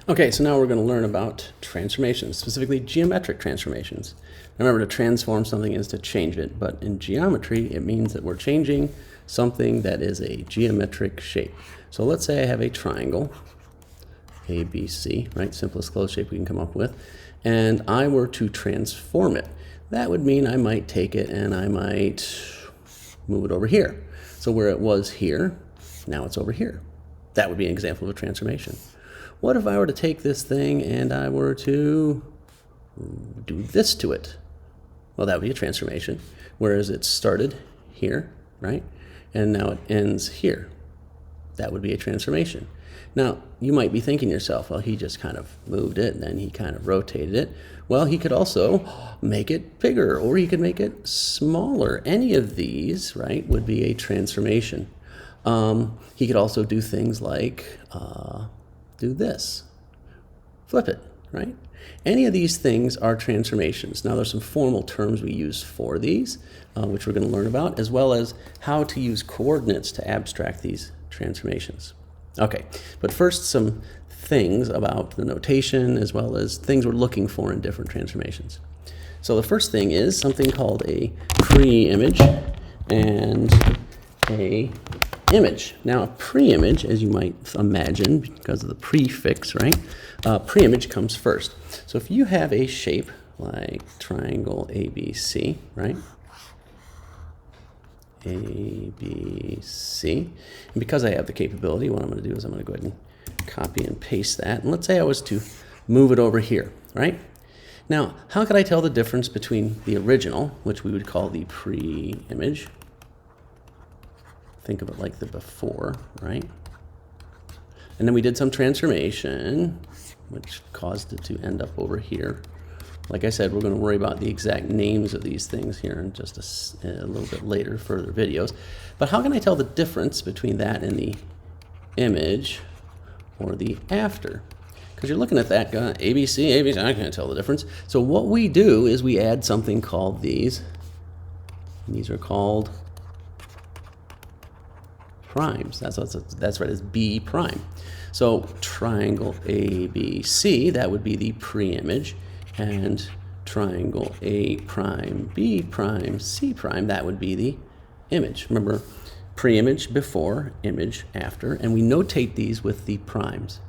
Okay, so now we're going to learn about transformations, specifically geometric transformations. Remember, to transform something is to change it, but in geometry, it means that we're changing something that is a geometric shape. So let's say I have a triangle, ABC, right? Simplest closed shape we can come up with, and I were to transform it. That would mean I might take it and I might move it over here. So where it was here, now it's over here. That would be an example of a transformation. What if I were to take this thing and I were to do this to it? Well, that would be a transformation. Whereas it started here, right? And now it ends here. That would be a transformation. Now, you might be thinking to yourself, well, he just kind of moved it and then he kind of rotated it. Well, he could also make it bigger or he could make it smaller. Any of these, right, would be a transformation. He could also do things like do this, flip it, right? Any of these things are transformations. Now, there's some formal terms we use for these, which we're going to learn about, as well as how to use coordinates to abstract these transformations. Okay, but first some things about the notation as well as things we're looking for in different transformations. So the first thing is something called a pre-image and a image. Now, a pre-image, as you might imagine, because of the prefix, right? Pre-image comes first. So if you have a shape like triangle ABC, right? ABC. And because I have the capability, what I'm going to do is I'm going to go ahead and copy and paste that. And let's say I was to move it over here, right? Now, how could I tell the difference between the original, which we would call the pre-image? Think of it like the before, right? And then we did some transformation, which caused it to end up over here. Like I said, we're going to worry about the exact names of these things here in just a little bit later, further videos. But how can I tell the difference between that and the image or the after? Because you're looking at that, ABC, ABC, I can't tell the difference. So what we do is we add something called these. And these are called primes. That's right, it's B prime. So triangle ABC, that would be the pre-image, and triangle A prime, B prime, C prime, that would be the image. Remember, pre-image before, image after, and we notate these with the primes.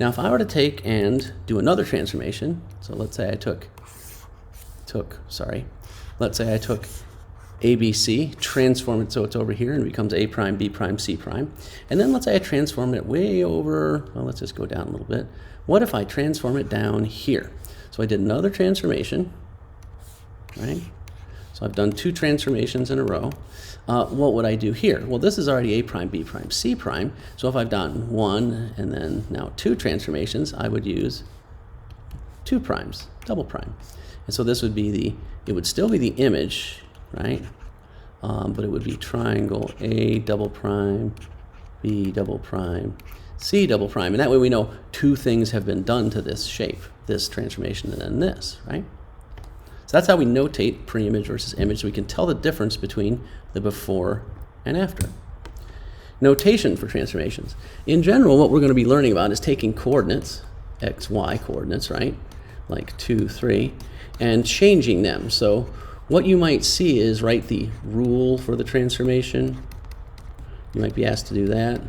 Now, if I were to take and do another transformation, so let's say I took ABC, transform it so it's over here and it becomes A prime, B prime, C prime. And then let's say I transform it way over, well, let's just go down a little bit. What if I transform it down here? So I did another transformation, right? So I've done two transformations in a row. What would I do here? Well, this is already A prime, B prime, C prime. So if I've done one and then now two transformations, I would use two primes, double prime. And so this would be it would still be the image, right? But it would be triangle A double prime, B double prime, C double prime. And that way we know two things have been done to this shape, this transformation and then this, right? So that's how we notate pre-image versus image, so we can tell the difference between the before and after. Notation for transformations. In general, what we're going to be learning about is taking coordinates, x, y coordinates, right? Like 2, 3, and changing them. So what you might see is write the rule for the transformation. You might be asked to do that.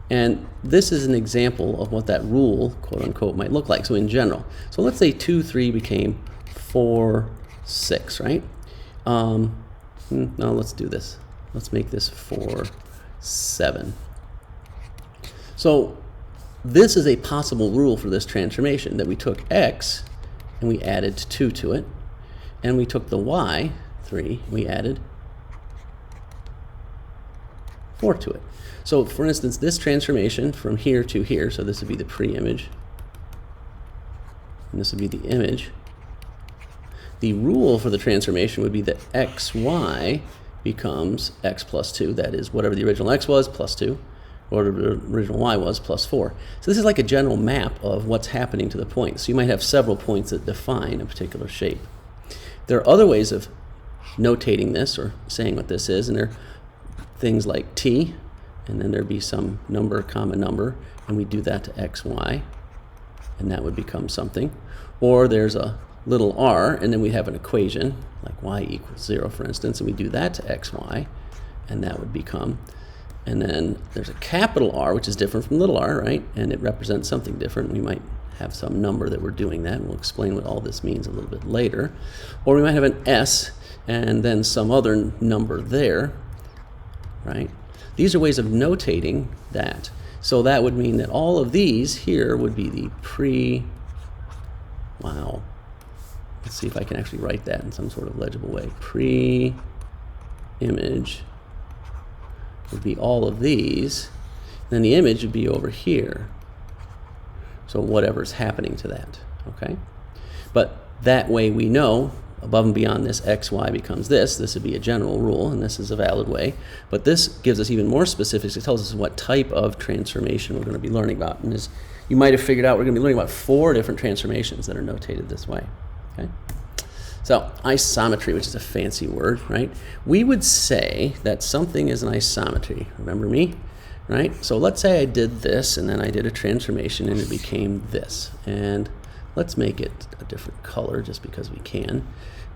And this is an example of what that rule, quote unquote, might look like. So in general, so let's say 2, 3 became 4, 6, right? No, let's do this. Let's make this 4, 7. So this is a possible rule for this transformation, that we took x and we added 2 to it. And we took the y, 3, we added 4 to it. So for instance, this transformation from here to here, so this would be the pre-image, and this would be the image. The rule for the transformation would be that xy becomes x plus 2, that is whatever the original x was plus 2, or the original y was plus 4. So this is like a general map of what's happening to the points. So you might have several points that define a particular shape. There are other ways of notating this or saying what this is, and they're things like t, and then there'd be some number, comma number, and we do that to x, y, and that would become something. Or there's a little r, and then we have an equation, like y equals 0, for instance, and we do that to x, y, and that would become. And then there's a capital R, which is different from little r, right? And it represents something different. We might have some number that we're doing that, and we'll explain what all this means a little bit later. Or we might have an S, and then some other number there, right? These are ways of notating that. So that would mean that all of these here would be the wow. Let's see if I can actually write that in some sort of legible way. Pre-image would be all of these, and then the image would be over here. So whatever's happening to that, okay? But that way we know, above and beyond this, x, y becomes this. This would be a general rule, and this is a valid way. But this gives us even more specifics. It tells us what type of transformation we're going to be learning about. And as you might have figured out, we're going to be learning about 4 different transformations that are notated this way, okay? So isometry, which is a fancy word, right? We would say that something is an isometry. Remember me? Right? So let's say I did this, and then I did a transformation, and it became this. And let's make it a different color just because we can.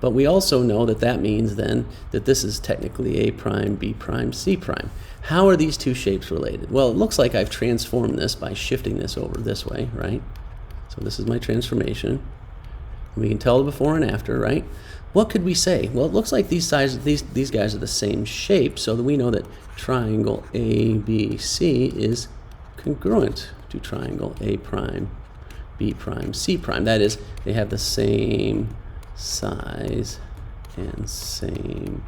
But we also know that that means then that this is technically A prime, B prime, C prime. How are these two shapes related? Well, it looks like I've transformed this by shifting this over this way, right? So this is my transformation. We can tell the before and after, right? What could we say? Well, it looks like these guys are the same shape, so that we know that triangle ABC is congruent to triangle A prime, B prime, C prime. That is, they have the same size and same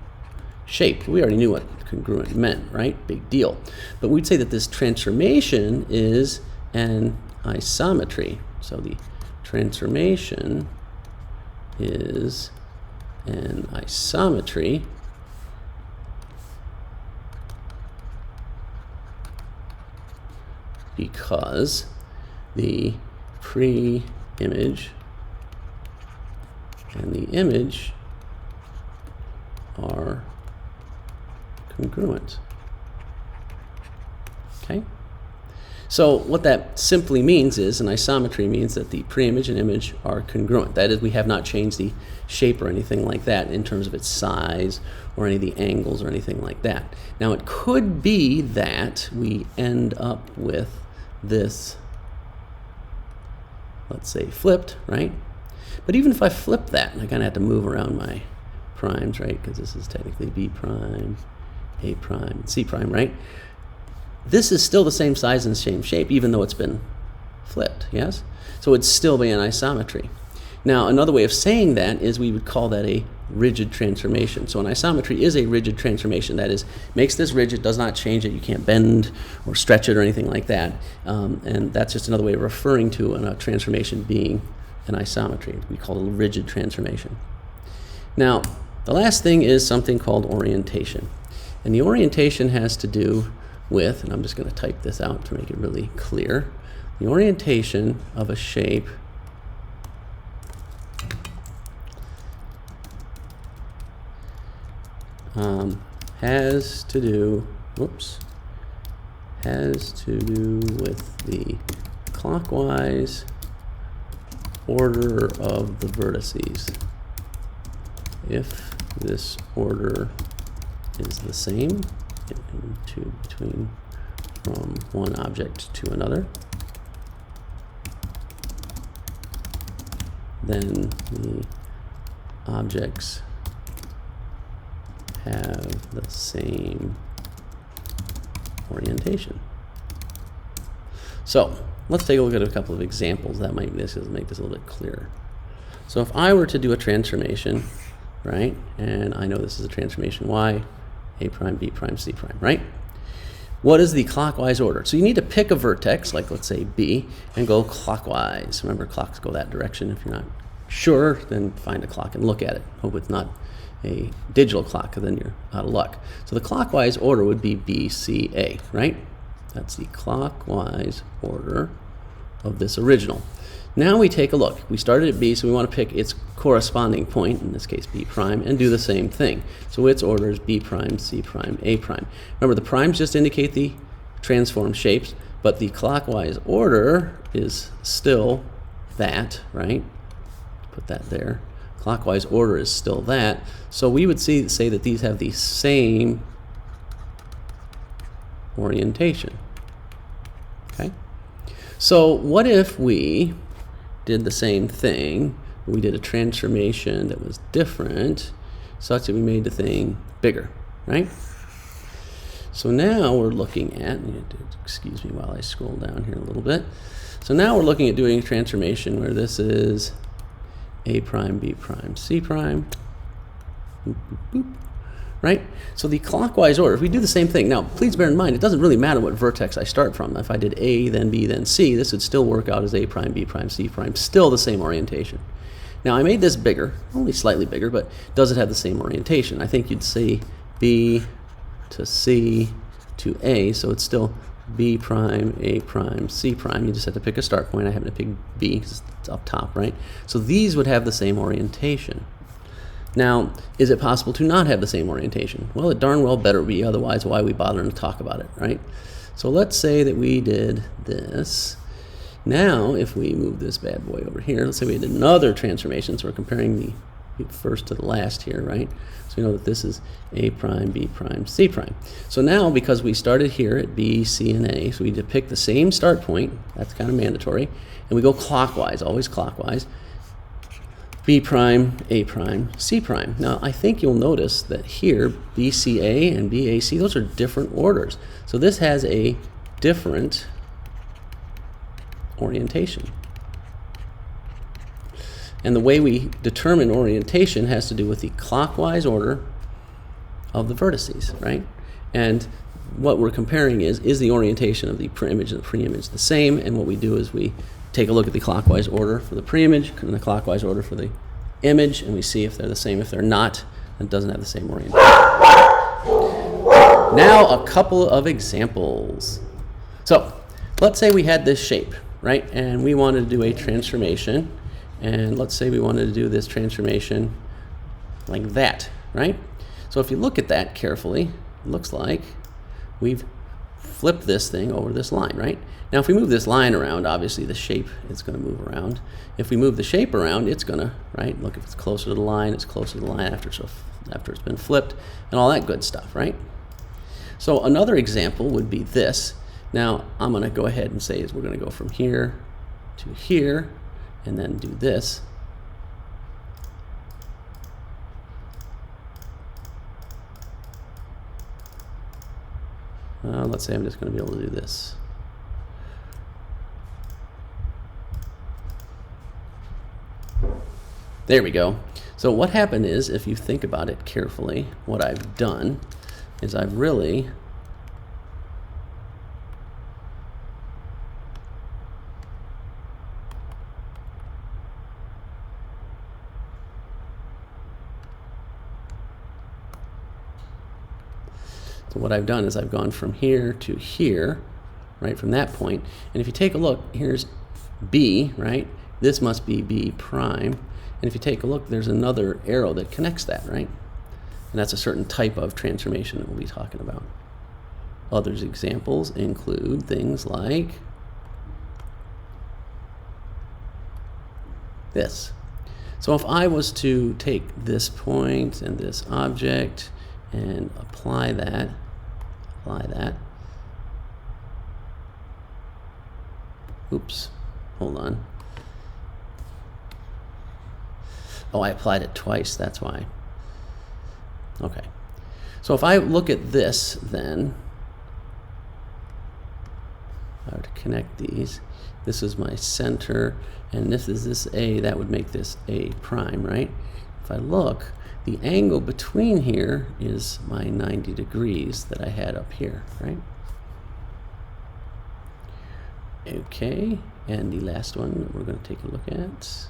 shape. We already knew what congruent meant, right? Big deal. But we'd say that this transformation is an isometry. So the transformation is an isometry because the pre-image and the image are congruent. Okay? So what that simply means is, an isometry means that the pre-image and image are congruent. That is, we have not changed the shape or anything like that in terms of its size or any of the angles or anything like that. Now it could be that we end up with this, let's say, flipped, right? But even if I flip that, I kind of have to move around my primes, right? Because this is technically B prime, A prime, C prime, right? This is still the same size and same shape, even though it's been flipped, yes? So it'd still be an isometry. Now, another way of saying that is we would call that a rigid transformation. So an isometry is a rigid transformation. That is, makes this rigid, does not change it. You can't bend or stretch it or anything like that. And that's just another way of referring to a transformation being an isometry. We call it a rigid transformation. Now, the last thing is something called orientation. And the orientation has to do with, and I'm just going to type this out to make it really clear, the orientation of a shape has to do with the clockwise order of the vertices. If this order is the same from one object to another, then the objects have the same orientation. So let's take a look at a couple of examples that might make this a little bit clearer. So if I were to do a transformation, right, and I know this is a transformation y, A prime, B prime, C prime, right? What is the clockwise order? So you need to pick a vertex, like let's say B, and go clockwise. Remember, clocks go that direction. If you're not sure, then find a clock and look at it. Hope it's not a digital clock, because then you're out of luck. So the clockwise order would be B, C, A, right? That's the clockwise order of this original. Now we take a look. We started at B, so we want to pick its corresponding point, in this case B prime, and do the same thing. So its order is B prime, C prime, A prime. Remember, the primes just indicate the transform shapes, but the clockwise order is still that, right? Put that there. Clockwise order is still that. So we would say that these have the same orientation. Okay? So what if we did the same thing? We did a transformation that was different, such that we made the thing bigger, right? So now we're looking at, excuse me while I scroll down here a little bit. So now we're looking at doing a transformation where this is A prime, B prime, C prime, boop, boop, boop, right? So the clockwise order, if we do the same thing, now please bear in mind, it doesn't really matter what vertex I start from. If I did A, then B, then C, this would still work out as A prime, B prime, C prime, still the same orientation. Now I made this bigger, only slightly bigger, but does it have the same orientation? I think you'd say B to C to A, so it's still B prime, A prime, C prime. You just have to pick a start point. I happen to pick B because it's up top, right? So these would have the same orientation. Now, is it possible to not have the same orientation? Well, it darn well better be, otherwise why are we bothering to talk about it, right? So let's say that we did this. Now, if we move this bad boy over here, let's say we did another transformation, so we're comparing the first to the last here, right? So we know that this is A prime, B prime, C prime. So now, because we started here at B, C, and A, so we depict the same start point, that's kind of mandatory, and we go clockwise, always clockwise, B prime, A prime, C prime. Now, I think you'll notice that here, BCA and BAC, those are different orders. So this has a different orientation. And the way we determine orientation has to do with the clockwise order of the vertices, right? And what we're comparing is the orientation of the preimage and the preimage the same? And what we do is we take a look at the clockwise order for the preimage and the clockwise order for the image, and we see if they're the same. If they're not, it doesn't have the same orientation. Now, a couple of examples. So, let's say we had this shape, right? And we wanted to do a transformation. And let's say we wanted to do this transformation like that, right? So if you look at that carefully, it looks like we've flipped this thing over this line, right? Now if we move this line around, obviously the shape is going to move around. If we move the shape around, it's going to, right? Look, if it's closer to the line, it's closer to the line after it's been flipped, and all that good stuff, right? So another example would be this. Now I'm going to go ahead and say is we're going to go from here to here, and then do this. Let's say I'm just going to be able to do this. There we go. So what happened is, if you think about it carefully, what I've done is I've really So what I've done is I've gone from here to here, right, from that point. And if you take a look, here's B, right? This must be B prime. And if you take a look, there's another arrow that connects that, right? And that's a certain type of transformation that we'll be talking about. Other examples include things like this. So if I was to take this point and this object and apply that. Oops, hold on. Oh, I applied it twice, that's why. Okay, so if I look at this then, I would connect these. This is my center, and this is this A, that would make this A prime, right? If I look, the angle between here is my 90 degrees that I had up here, right? Okay, and the last one that we're going to take a look at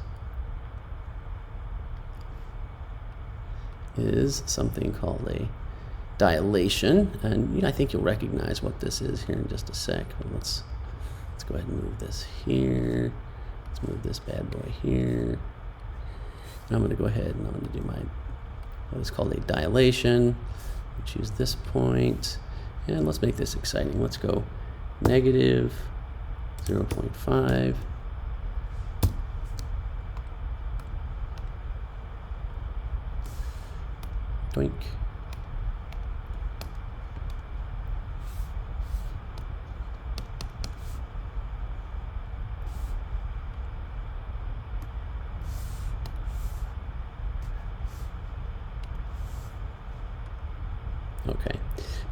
is something called a dilation, and I think you'll recognize what this is here in just a sec. But let's go ahead and move this here. Let's move this bad boy here. And I'm going to go ahead and I'm going to do what is called a dilation. Choose this point, and let's make this exciting. Let's go negative 0.5, doink. Okay,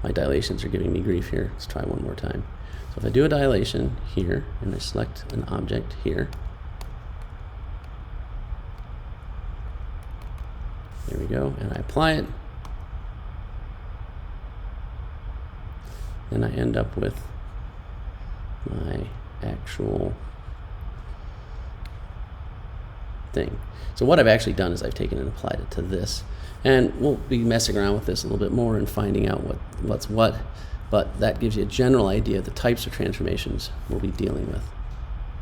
my dilations are giving me grief here. Let's try one more time. So if I do a dilation here, and I select an object here, there we go, and I apply it, then I end up with my actual thing. So what I've actually done is I've taken and applied it to this, and we'll be messing around with this a little bit more and finding out what's what, but that gives you a general idea of the types of transformations we'll be dealing with.